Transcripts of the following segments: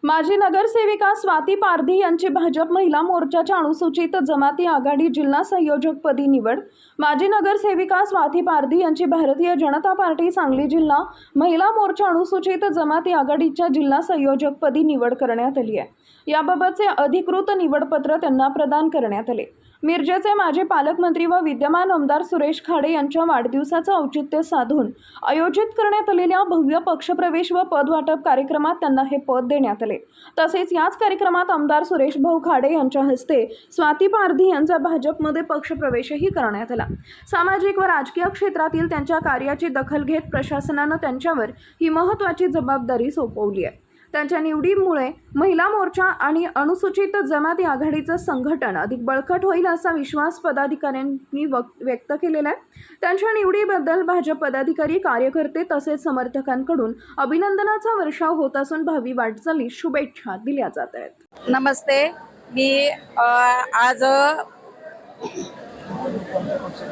माजी नगरसेविका स्वाती पारधी यांची भाजप महिला मोर्चाच्या अनुसूचित जमाती आघाडी जिल्हा संयोजकपदी निवड। माजी नगरसेविका स्वाती पारधी यांची भारतीय जनता पार्टी सांगली जिल्हा महिला मोर्चा अनुसूचित जमाती आघाडीच्या जिल्हा संयोजकपदी निवड करण्यात आली आहे। याबाबतचे अधिकृत निवडपत्र त्यांना प्रदान करण्यात आले। मिरजेचे माजी पालकमंत्री व विद्यमान आमदार सुरेश खाडे यांच्या वाढदिवसाचं औचित्य साधून आयोजित करण्यात आलेल्या भव्य पक्षप्रवेश व पदवाटप कार्यक्रमात त्यांना हे पद देण्यात आले। तसेच याच कार्यक्रमात आमदार सुरेश भाऊ खाडे यांच्या हस्ते स्वाती पारधी यांचा भाजपमध्ये पक्षप्रवेशही करण्यात आला। सामाजिक व राजकीय क्षेत्रातील त्यांच्या कार्याची दखल घेत प्रशासनाने त्यांच्यावर ही महत्त्वाची जबाबदारी सोपवली आहे। त्यांच्या निवडीमुळे महिला मोर्चा आणि अनुसूचित जमाती आघाडीचं संघटन अधिक बळकट होईल असा विश्वास पदाधिकाऱ्यांनी व्यक्त केलेला आहे। त्यांच्या निवडीबद्दल भाजप पदाधिकारी, कार्यकर्ते तसेच समर्थकांकडून अभिनंदनाचा वर्षाव होत असून भावी वाटचालीस शुभेच्छा दिल्या जात आहेत। नमस्ते, मी आज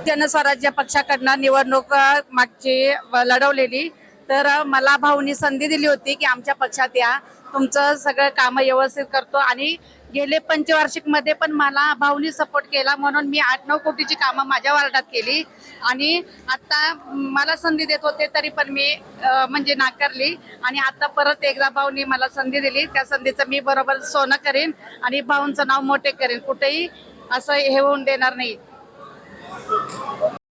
जनस्वराज्य पक्षाकडून निवडणूक मागची लढवलेली, तर मला भाऊनी संधी दिली होती की आमच्या पक्षात या, तुमचं सगळं काम व्यवस्थित करतो। आणि गेले पंचवार्षिक मध्ये पण मला भाऊनी सपोर्ट केला, म्हणून मी 8-9 कोटीची कामं माझ्या वार्डात केली। आणि आता मला संधी देत होते तरी पण मी म्हणजे नाकारली, आणि आता परत एकदा भाऊनी मला संधी दिली, त्या संधीचं मी बरोबर सोनं करेन आणि भाऊंचं नाव मोठे करेन, कुठेही असं हे होऊन देणार नाही।